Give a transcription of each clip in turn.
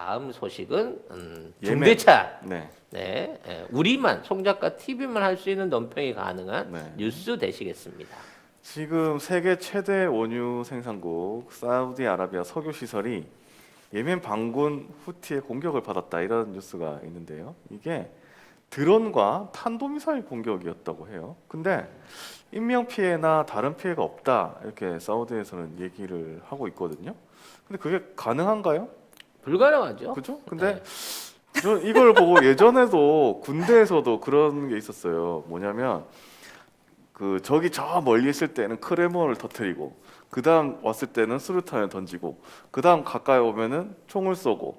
다음 소식은 예멘. 중대차. 네. 네, 우리만 송 작가 TV만 할 수 있는 논평이 가능한 네. 뉴스 되시겠습니다. 지금 세계 최대 원유 생산국 사우디아라비아 석유 시설이 예멘 반군 후티의 공격을 받았다 이런 뉴스가 있는데요. 이게 드론과 탄도미사일 공격이었다고 해요. 근데 인명 피해나 다른 피해가 없다 이렇게 사우디에서는 얘기를 하고 있거든요. 근데 그게 가능한가요? 불가능하죠. 그죠? 근데 저 이걸 보고 예전에도 군대에서도 그런 게 있었어요. 뭐냐면 그 적이 저 멀리 있을 때는 크레모를 터뜨리고 그다음 왔을 때는 수류탄을 던지고 그다음 가까이 오면은 총을 쏘고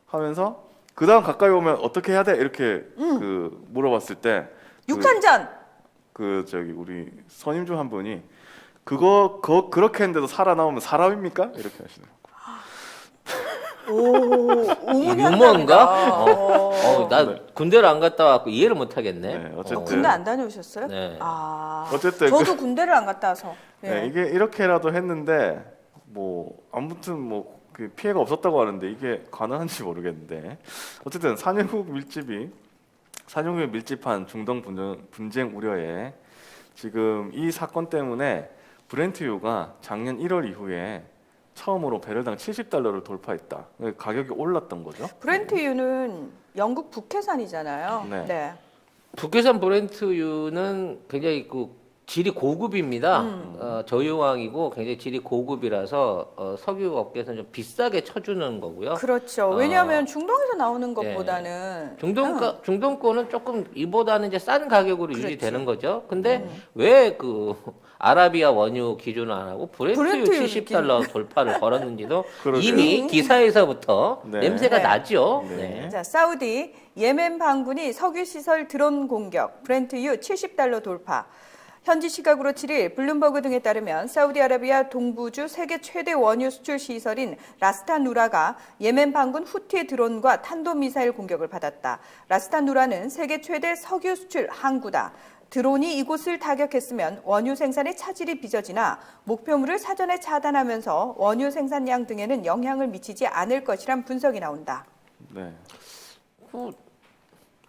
하면서 그다음 가까이 오면 어떻게 해야 돼? 이렇게 그 물어봤을 때 육탄전. 그 저기 우리 선임 중 한 분이 그렇게 했는데도 살아나오면 사람입니까? 이렇게 하시네요. 오, 유머인가? 나 네. 군대를 안 갔다 왔고 이해를 못 하겠네. 네, 어쨌든. 군대 안 다녀오셨어요? 네. 아, 어쨌든 저도 군대를 안 갔다 와서. 네, 이게 이렇게라도 했는데 뭐 아무튼 뭐 그 피해가 없었다고 하는데 이게 가능한지 모르겠는데 어쨌든 산유국 밀집한 중동 분쟁 우려에 지금 이 사건 때문에 브렌트유가 작년 1월 이후에 처음으로 배럴당 70달러를 돌파했다. 가격이 올랐던 거죠. 브렌트유는 영국 북해산이잖아요. 네. 네. 북해산 브렌트유는 굉장히 그 질이 고급입니다. 저유황이고 굉장히 질이 고급이라서 석유 업계에서는 좀 비싸게 쳐주는 거고요. 그렇죠. 왜냐하면 중동에서 나오는 것보다는 중동권은 조금 이보다는 이제 싼 가격으로 그렇지. 유지되는 거죠. 근데 왜 그 아라비아 원유 기준을 안 하고 브렌트유 브렌트유 70달러 돌파를 걸었는지도 그러게요. 이미 기사에서부터 네. 냄새가 네. 나죠. 네. 네. 자, 사우디 예멘 반군이 석유 시설 드론 공격, 브렌트유 70달러 돌파. 현지 시각으로 7일 블룸버그 등에 따르면 사우디아라비아 동부주 세계 최대 원유 수출 시설인 라스타누라가 예멘 반군 후티의 드론과 탄도미사일 공격을 받았다. 라스타누라는 세계 최대 석유 수출 항구다. 드론이 이곳을 타격했으면 원유 생산에 차질이 빚어지나 목표물을 사전에 차단하면서 원유 생산량 등에는 영향을 미치지 않을 것이란 분석이 나온다. 네.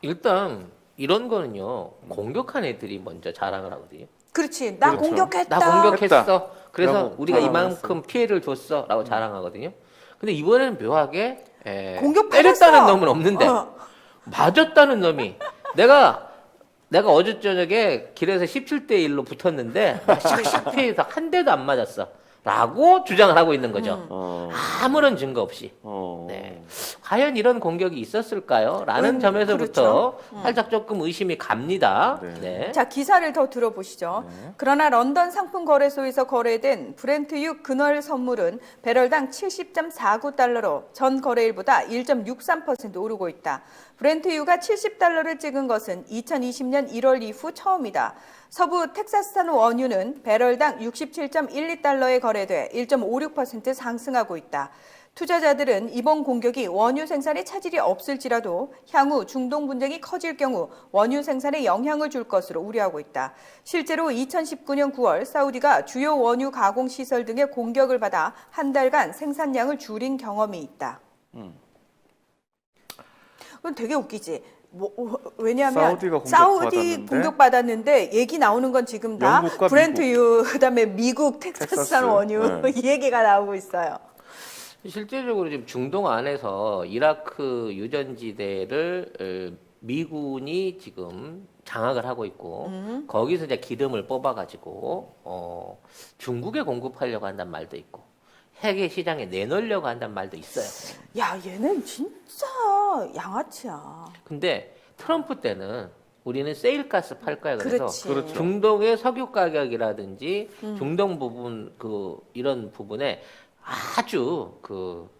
일단 이런 거는요. 공격한 애들이 먼저 자랑을 하거든요. 그렇지. 나 그렇죠. 공격했다. 나 공격했어. 그래서 라고 우리가 자랑을 이만큼 피해를 줬어라고 자랑하거든요. 근데 이번에는 묘하게 공격 때렸다는 받았어. 놈은 없는데 어. 맞았다는 놈이 내가 어제 저녁에 길에서 17대 1로 붙었는데 샥샥 피해서 한 대도 안 맞았어. 라고 주장을 하고 있는 거죠. 아무런 증거 없이. 네. 과연 이런 공격이 있었을까요? 라는 점에서부터 살짝 조금 의심이 갑니다. 네. 네. 자, 기사를 더 들어보시죠. 그러나 런던 상품 거래소에서 거래된 브렌트유 근월 선물은 배럴당 70.49달러로 전 거래일보다 1.63% 오르고 있다. 브렌트유가 70달러를 찍은 것은 2020년 1월 이후 처음이다. 서부 텍사스산 원유는 배럴당 67.12달러에 거래돼 1.56% 상승하고 있다. 투자자들은 이번 공격이 원유 생산에 차질이 없을지라도 향후 중동 분쟁이 커질 경우 원유 생산에 영향을 줄 것으로 우려하고 있다. 실제로 2019년 9월 사우디가 주요 원유 가공 시설 등의 공격을 받아 한 달간 생산량을 줄인 경험이 있다. 그건 되게 웃기지. 왜냐하면 사우디가 사우디 공격받았는데 얘기 나오는 건 지금 다 영국과 브렌트유 그다음에 미국 텍사스산 텍사스. 원유 네. 이 얘기가 나오고 있어요. 실제적으로 지금 중동 안에서 이라크 유전지대를 미군이 지금 장악을 하고 있고 거기서 이제 기름을 뽑아가지고 중국에 공급하려고 한다는 말도 있고 세계 시장에 내놓으려고 한다는 말도 있어요. 야, 얘는 진짜 양아치야. 근데 트럼프 때는 우리는 세일가스 팔 거야 그래서 그렇지. 그렇죠. 중동의 석유 가격이라든지 중동 부분 이런 부분에 아주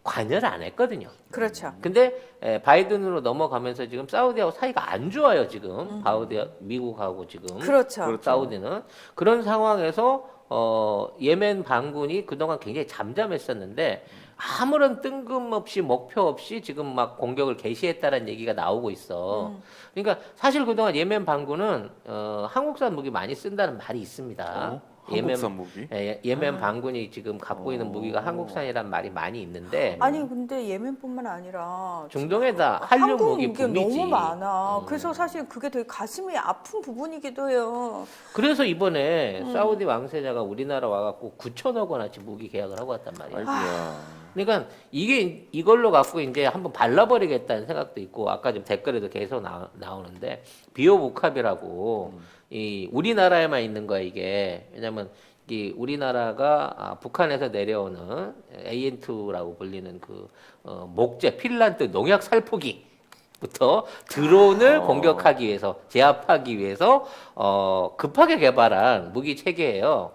관여를 안 했거든요. 그렇죠. 근데 바이든으로 넘어가면서 지금 사우디하고 사이가 안 좋아요 지금 미국하고 지금 그렇죠. 사우디는 그런 상황에서 예멘 반군이 그동안 굉장히 잠잠했었는데 아무런 뜬금없이 목표 없이 지금 막 공격을 개시했다는 얘기가 나오고 있어. 그러니까 사실 그동안 예멘 반군은 한국산 무기 많이 쓴다는 말이 있습니다. 한국산 무기? 예멘 반군이 지금 갖고 있는 무기가 한국산이란 말이 많이 있는데 아니 근데 예멘뿐만 아니라 중동에다 한류 한국 무기 무기가 붐이지. 너무 많아. 그래서 사실 그게 되게 가슴이 아픈 부분이기도 해요. 그래서 이번에 사우디 왕세자가 우리나라 와갖고 9천억 원어치 무기 계약을 하고 왔단 말이야. 아이고야. 그러니까 이게 이걸로 갖고 이제 한번 발라버리겠다는 생각도 있고 아까 좀 댓글에도 계속 나오는데 비오복합이라고 이 우리나라에만 있는 거야 이게. 왜냐면 이 우리나라가 북한에서 내려오는 AN2라고 불리는 그 목재 핀란드 농약 살포기 부터 드론을 공격하기 위해서 제압하기 위해서 급하게 개발한 무기 체계예요.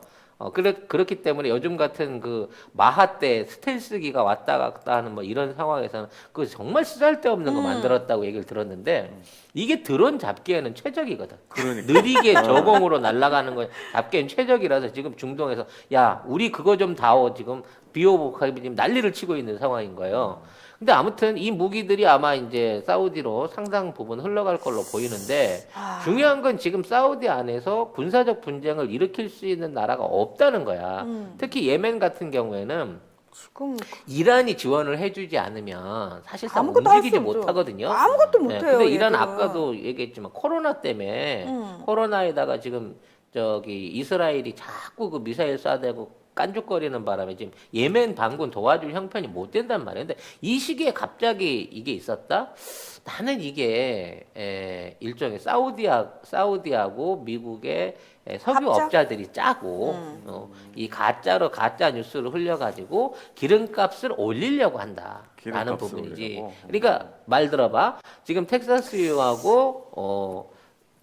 그렇기 때문에 요즘 같은 그 마하 때 스텔스기가 왔다 갔다 하는 뭐 이런 상황에서는 그 정말 쓰잘데없는 거 만들었다고 얘기를 들었는데 이게 드론 잡기에는 최적이거든. 그러니까. 느리게 저공으로 날아가는 거 잡기엔 최적이라서 지금 중동에서 야 우리 그거 좀 다오 지금 비오복합이 지금 난리를 치고 있는 상황인 거예요. 근데 아무튼 이 무기들이 아마 이제 사우디로 상당 부분 흘러갈 걸로 보이는데 중요한 건 지금 사우디 안에서 군사적 분쟁을 일으킬 수 있는 나라가 없다는 거야. 특히 예멘 같은 경우에는 지금 이란이 지원을 해주지 않으면 사실상 아무것도 할 움직이지 수 없죠. 못하거든요. 아무것도 못해요. 근데 이란 얘들은. 아까도 얘기했지만 코로나 때문에 코로나에다가 지금 저기 이스라엘이 자꾸 그 미사일 쏴대고 깐죽거리는 바람에 지금 예멘 반군 도와줄 형편이 못 된단 말이에요. 근데 이 시기에 갑자기 이게 있었다? 나는 이게 일종의 사우디하고 미국의 석유업자들이 짜고 이 가짜 뉴스를 흘려가지고 기름값을 올리려고 한다라는 기름값을 부분이지. 올리려고. 그러니까 말 들어봐. 지금 텍사스유하고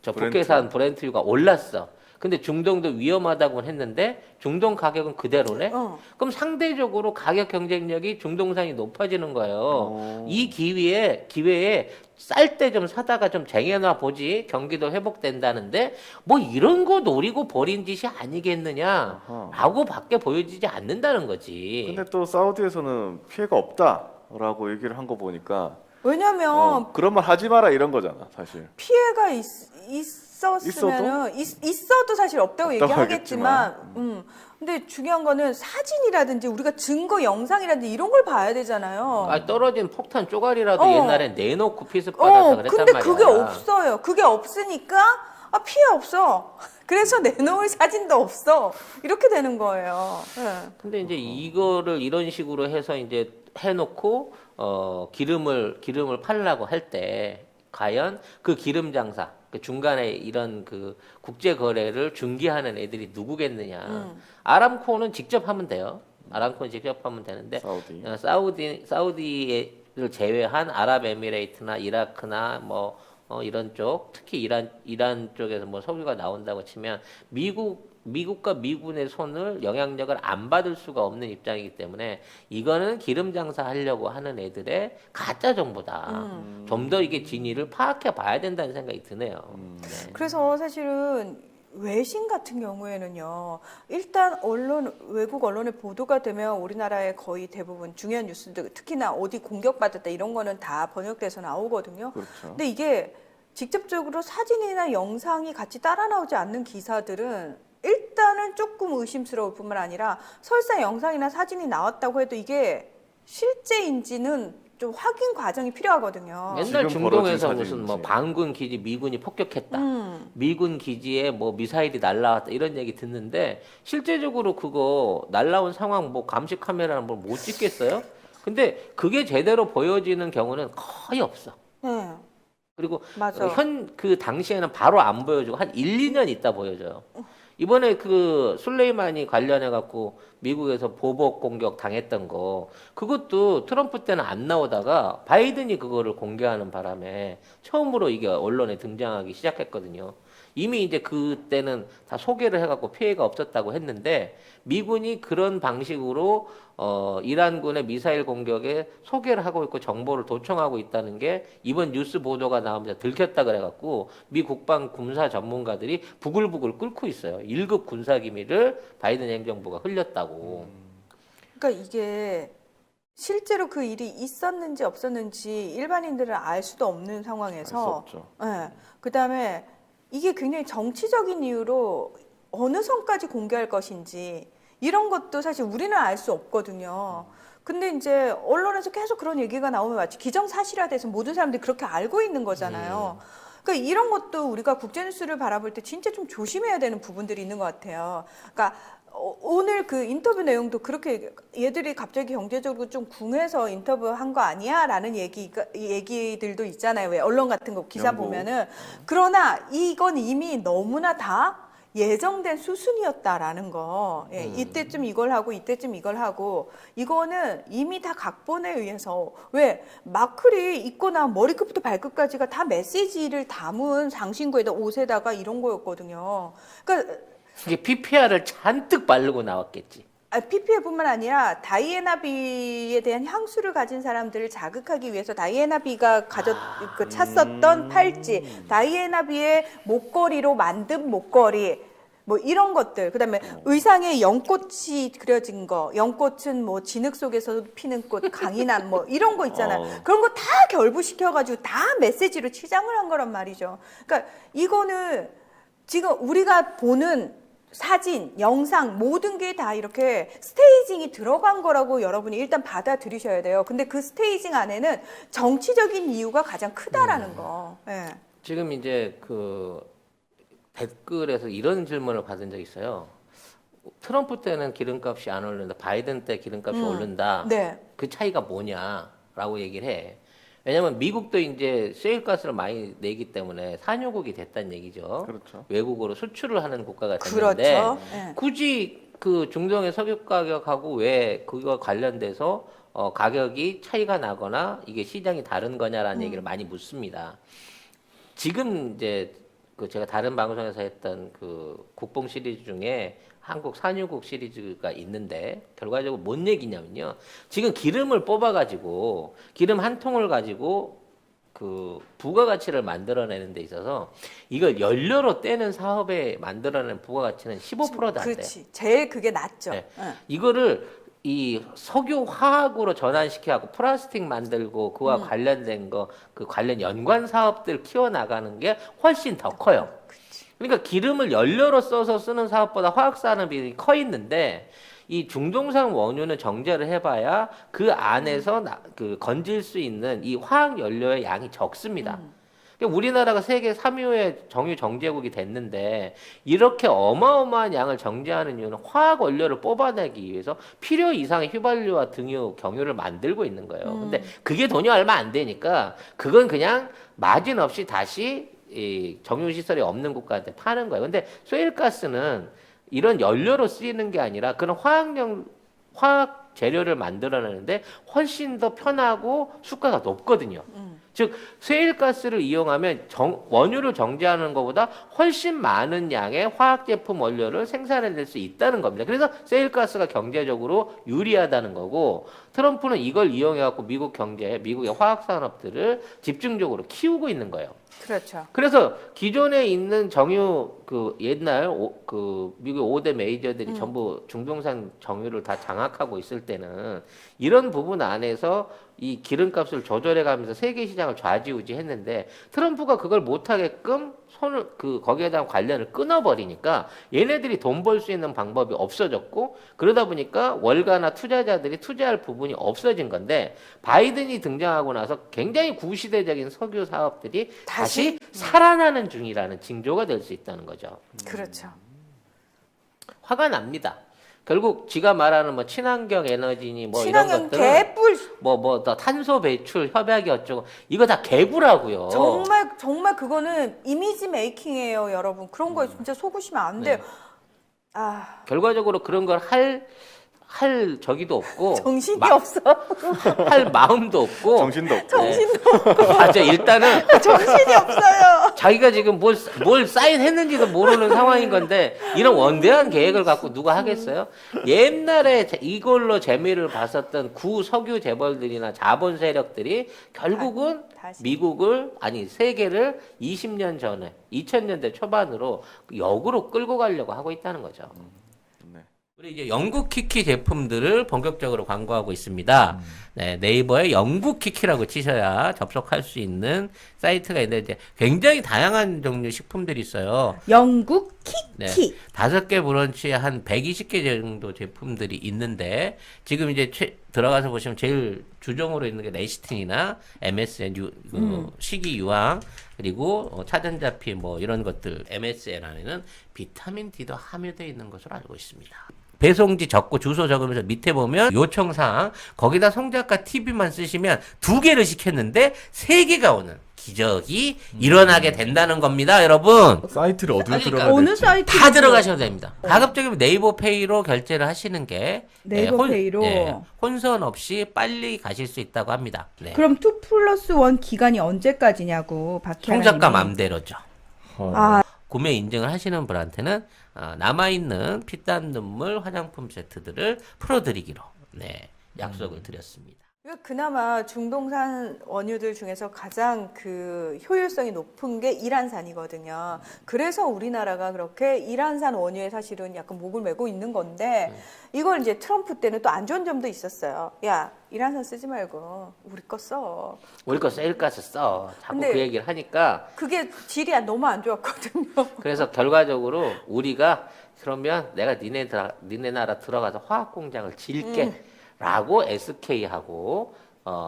저 북해산 브렌트유가 올랐어. 근데 중동도 위험하다고 했는데 중동 가격은 그대로네. 그럼 상대적으로 가격 경쟁력이 중동산이 높아지는 거예요. 이 기회에 쌀 때 좀 사다가 좀 쟁여놔 보지. 경기도 회복된다는데 뭐 이런 거 노리고 버린 짓이 아니겠느냐라고 밖에 보여지지 않는다는 거지. 근데 또 사우디에서는 피해가 없다라고 얘기를 한 거 보니까 왜냐면 그런 말 하지 마라 이런 거잖아 사실. 피해가 있었으면은 있어도 사실 없다고 얘기하겠지만, 근데 중요한 거는 사진이라든지 우리가 증거 영상이라든지 이런 걸 봐야 되잖아요. 떨어진 폭탄 쪼가리라도 옛날엔 내놓고 피습 받아서 그랬단 근데 말이야. 그게 없어요. 그게 없으니까 피해 없어. 그래서 내놓을 사진도 없어. 이렇게 되는 거예요. 네. 근데 이제 이거를 이런 식으로 해서 이제 해놓고 기름을 팔려고 할 때 과연 그 기름 장사 그 중간에 이런 그 국제 거래를 중개하는 애들이 누구겠느냐? 아람코는 직접 하면 돼요. 아람코는 직접 하면 되는데 사우디를 제외한 아랍에미레이트나 이라크나 뭐 이런 쪽 특히 이란 쪽에서 뭐 석유가 나온다고 치면 미국과 미군의 손을 영향력을 안 받을 수가 없는 입장이기 때문에 이거는 기름 장사하려고 하는 애들의 가짜 정보다. 좀 더 이게 진위를 파악해 봐야 된다는 생각이 드네요. 네. 그래서 사실은 외신 같은 경우에는요, 일단 외국 언론에 보도가 되면 우리나라의 거의 대부분 중요한 뉴스들, 특히나 어디 공격받았다 이런 거는 다 번역돼서 나오거든요. 그렇죠. 근데 이게 직접적으로 사진이나 영상이 같이 따라 나오지 않는 기사들은 일단은 조금 의심스러울 뿐만 아니라 설사 영상이나 사진이 나왔다고 해도 이게 실제인지는 좀 확인 과정이 필요하거든요. 맨날 지금 벌어진 중동에서 무슨 뭐 사진이지. 반군 기지 미군이 폭격했다. 미군 기지에 뭐 미사일이 날라왔다 이런 얘기 듣는데 실제적으로 그거 날라온 상황 뭐 감시 카메라는 뭘 못 찍겠어요? 근데 그게 제대로 보여지는 경우는 거의 없어. 네, 그리고 맞아. 그 당시에는 바로 안 보여주고 한 1, 2년 있다 보여줘요. 이번에 그 술레이마니 관련해 갖고 미국에서 보복 공격 당했던 거 그것도 트럼프 때는 안 나오다가 바이든이 그거를 공개하는 바람에 처음으로 이게 언론에 등장하기 시작했거든요. 이미 이제 그때는 다 소개를 해갖고 피해가 없었다고 했는데 미군이 그런 방식으로 이란군의 미사일 공격에 소개를 하고 있고 정보를 도청하고 있다는 게 이번 뉴스 보도가 나오면서 들켰다 그래갖고 미 국방 군사 전문가들이 부글부글 끓고 있어요. 1급 군사 기밀을 바이든 행정부가 흘렸다고. 그러니까 이게 실제로 그 일이 있었는지 없었는지 일반인들은 알 수도 없는 알 수 상황에서 없죠. 네. 그다음에 이게 굉장히 정치적인 이유로 어느 선까지 공개할 것인지 이런 것도 사실 우리는 알 수 없거든요. 근데 이제 언론에서 계속 그런 얘기가 나오면 마치 기정사실화돼서 모든 사람들이 그렇게 알고 있는 거잖아요. 그러니까 이런 것도 우리가 국제뉴스를 바라볼 때 진짜 좀 조심해야 되는 부분들이 있는 것 같아요. 그러니까 오늘 그 인터뷰 내용도 그렇게 얘들이 갑자기 경제적으로 좀 궁해서 인터뷰한 거 아니야? 라는 얘기들도 있잖아요. 왜 언론 같은 거 기사 연구. 보면은. 그러나 이건 이미 너무나 다 예정된 수순이었다라는 거. 예, 이때쯤 이걸 하고 이때쯤 이걸 하고 이거는 이미 다 각본에 의해서 왜 마클이 있거나 머리끝부터 발끝까지가 다 메시지를 담은 장신구에다 옷에다가 이런 거였거든요. 그러니까 이게 PPR을 잔뜩 바르고 나왔겠지. PPL뿐만 아니라 다이애나비에 대한 향수를 가진 사람들을 자극하기 위해서 다이애나비가 찼었던 팔찌, 다이애나비의 목걸이로 만든 목걸이, 뭐 이런 것들, 그다음에 의상에 연꽃이 그려진 거, 연꽃은 뭐 진흙 속에서 피는 꽃, 강인한 뭐 이런 거 있잖아요. 그런 거 다 결부시켜가지고 다 메시지로 치장을 한 거란 말이죠. 그러니까 이거는 지금 우리가 보는 사진, 영상 모든 게 다 이렇게 스테이징이 들어간 거라고 여러분이 일단 받아들이셔야 돼요. 근데 그 스테이징 안에는 정치적인 이유가 가장 크다라는 거. 예. 지금 이제 그 댓글에서 이런 질문을 받은 적이 있어요. 트럼프 때는 기름값이 안 오른다. 바이든 때 기름값이 오른다. 네. 그 차이가 뭐냐라고 얘기를 해. 왜냐면 미국도 이제 셰일가스를 많이 내기 때문에 산유국이 됐다는 얘기죠. 그렇죠. 외국으로 수출을 하는 국가가 됐는데 그렇죠. 예. 굳이 그 중동의 석유 가격하고 왜 그거 관련돼서 가격이 차이가 나거나 이게 시장이 다른 거냐라는 얘기를 많이 묻습니다. 지금 이제 그 제가 다른 방송에서 했던 그 국뽕 시리즈 중에 한국 산유국 시리즈가 있는데 결과적으로 뭔 얘기냐면요. 지금 기름을 뽑아가지고 기름 한 통을 가지고 그 부가가치를 만들어내는 데 있어서 이걸 연료로 떼는 사업에 만들어내는 부가가치는 15%도 안 돼요. 그렇지. 제일 그게 낫죠. 네. 예. 이거를 이 석유 화학으로 전환시켜갖고 플라스틱 만들고 그와 관련된 거 그 관련 연관 사업들 키워나가는 게 훨씬 더 커요. 그러니까 기름을 연료로 써서 쓰는 사업보다 화학 산업이 커 있는데 이 중동산 원유는 정제를 해봐야 그 안에서 그 건질 수 있는 이 화학 연료의 양이 적습니다. 그러니까 우리나라가 세계 3위의 정유 정제국이 됐는데 이렇게 어마어마한 양을 정제하는 이유는 화학 원료를 뽑아내기 위해서 필요 이상의 휘발유와 등유, 경유를 만들고 있는 거예요. 근데 그게 돈이 얼마 안 되니까 그건 그냥 마진 없이 다시 이 정유시설이 없는 국가한테 파는 거예요. 근데 셰일가스는 이런 연료로 쓰이는 게 아니라 그런 화학 재료를 만들어내는데 훨씬 더 편하고 수가가 높거든요. 즉 셰일가스를 이용하면 원유를 정제하는 것보다 훨씬 많은 양의 화학 제품 원료를 생산해낼 수 있다는 겁니다. 그래서 셰일가스가 경제적으로 유리하다는 거고 트럼프는 이걸 이용해갖고 미국 경제, 미국의 화학 산업들을 집중적으로 키우고 있는 거예요. 그렇죠. 그래서 기존에 있는 정유 그 옛날 그 미국 5대 메이저들이 전부 중동산 정유를 다 장악하고 있을 때는 이런 부분 안에서 이 기름값을 조절해 가면서 세계 시장을 좌지우지했는데 트럼프가 그걸 못하게끔 손을 거기에 대한 관련을 끊어버리니까 얘네들이 돈 벌 수 있는 방법이 없어졌고 그러다 보니까 월가나 투자자들이 투자할 부분이 없어진 건데 바이든이 등장하고 나서 굉장히 구시대적인 석유 사업들이 다시 살아나는 중이라는 징조가 될 수 있다는 거죠. 그렇죠. 화가 납니다. 결국 지가 말하는 뭐 친환경 에너지니 뭐 이런 친환경 것들은 개뿔. 뭐 탄소 배출 협약이 어쩌고 이거 다 개구라고요. 정말 그거는 이미지 메이킹이에요, 여러분. 그런 거에 진짜 속으시면 안 돼요. 아, 결과적으로 그런 걸 할 저기도 없고 정신이 없어. 할 마음도 없고 정신도 없고. 맞아 일단은 정신이 없어요. 자기가 지금 뭘 사인했는지도 모르는 상황인 건데 이런 원대한 계획을 갖고 누가 하겠어요? 옛날에 이걸로 재미를 봤었던 구석유 재벌들이나 자본 세력들이 결국은 다시. 미국을 아니 세계를 20년 전에 2000년대 초반으로 역으로 끌고 가려고 하고 있다는 거죠. 네. 우리 이제 영국 키키 제품들을 본격적으로 광고하고 있습니다. 네, 네이버에 영국 키키라고 치셔야 접속할 수 있는 사이트가 있는데 이제 굉장히 다양한 종류 식품들이 있어요. 영국 네, 키키. 5개 브런치에 한 120개 정도 제품들이 있는데 지금 이제 들어가서 보시면 제일 주종으로 있는 게 레시틴이나 MSN 식이 유황 그리고 차전자피 뭐 이런 것들 MSN 안에는 비타민 D도 함유되어 있는 것으로 알고 있습니다. 배송지 적고 주소 적으면서 밑에 보면 요청사항 거기다 송작가 TV만 쓰시면 2개를 시켰는데 3개가 오는 기적이 일어나게 된다는 겁니다, 여러분. 사이트를 어디로 그러니까 들어가야 어느 될지. 사이트? 다 들어가셔도 됩니다. 가급적이면 네이버페이로 결제를 하시는 게 네이버페이로? 혼선 없이 빨리 가실 수 있다고 합니다. 네. 그럼 2+1 기간이 언제까지냐고 박혜아님이. 송작가 맘대로죠. 아, 구매 인증을 하시는 분한테는 남아있는 피땀 눈물 화장품 세트들을 풀어드리기로 약속을 드렸습니다. 이거 그나마 중동산 원유들 중에서 가장 그 효율성이 높은 게 이란산이거든요. 그래서 우리나라가 그렇게 이란산 원유에 사실은 약간 목을 메고 있는 건데 이걸 이제 트럼프 때는 또 안 좋은 점도 있었어요. 야, 이란산 쓰지 말고 우리 거 써. 우리 거 셀가스 써. 자꾸 근데 그 얘기를 하니까 그게 질이 너무 안 좋았거든요. 그래서 결과적으로 우리가 그러면 내가 니네 나라 들어가서 화학 공장을 질게 라고 SK하고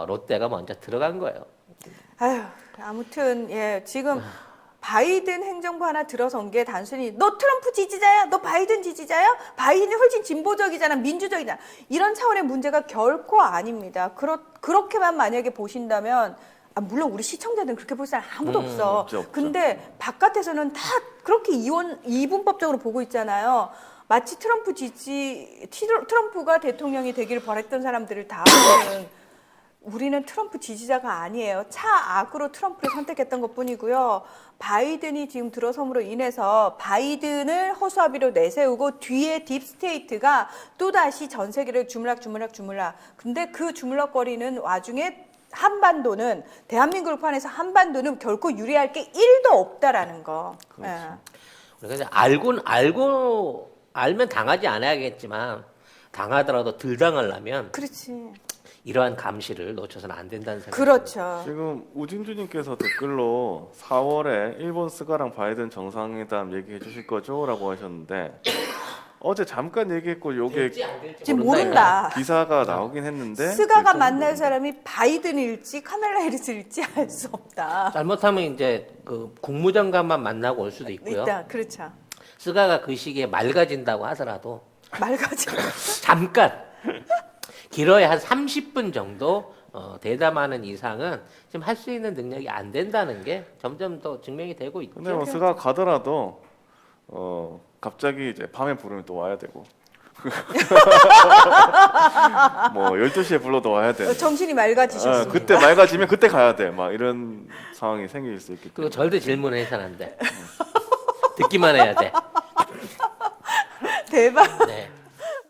롯데가 먼저 들어간 거예요. 아휴, 아무튼 예, 지금 바이든 행정부 하나 들어선 게 단순히 너 트럼프 지지자야, 너 바이든 지지자야, 바이든이 훨씬 진보적이잖아, 민주적이잖아 이런 차원의 문제가 결코 아닙니다. 그렇게만 만약에 보신다면 물론 우리 시청자들은 그렇게 볼 사람 아무도 없어. 없죠. 근데 바깥에서는 다 그렇게 이분법적으로 보고 있잖아요. 마치 트럼프가 대통령이 되기를 바랬던 사람들을 다 보면 우리는 트럼프 지지자가 아니에요. 차악으로 트럼프를 선택했던 것뿐이고요. 바이든이 지금 들어섬으로 인해서 바이든을 허수아비로 내세우고 뒤에 딥스테이트가 또다시 전 세계를 주물락. 근데 그 주물럭거리는 와중에 한반도는 대한민국을 포함해서 한반도는 결코 유리할 게 1도 없다라는 거. 그렇죠. 그래서 알면 당하지 않아야겠지만 당하더라도 덜 당하려면 그렇지. 이러한 감시를 놓쳐서는 안 된다는 생각이 그렇죠. 지금 우진주님께서 댓글로 4월에 일본 스가랑 바이든 정상회담 얘기해 주실 거죠? 라고 하셨는데 어제 잠깐 얘기했고 요게 될지 안 될지 지금 모른다니까. 모른다. 기사가 나오긴 했는데 스가가 결정은 만날 모른다. 사람이 바이든일지 카멜라 해리스일지 알 수 없다. 잘못하면 이제 그 국무장관만 만나고 올 수도 있고요. 일단 그렇죠. 스가가 그 시기에 맑아진다고 하더라도 말가지. 잠깐 길어야 한 30분 정도 대담하는 이상은 지금 할 수 있는 능력이 안 된다는 게 점점 더 증명이 되고 있죠. 근데 뭐 스가 가더라도 갑자기 이제 밤에 부르면 또 와야 되고 뭐 12시에 불러도 와야 돼. 정신이 맑아지셨습니다. 그때 맑아지면 그때 가야 돼. 막 이런 상황이 생길 수 있기 그리고 때문에. 절대 질문을 해서는 안 돼. 듣기만 해야 돼. 대박. 네.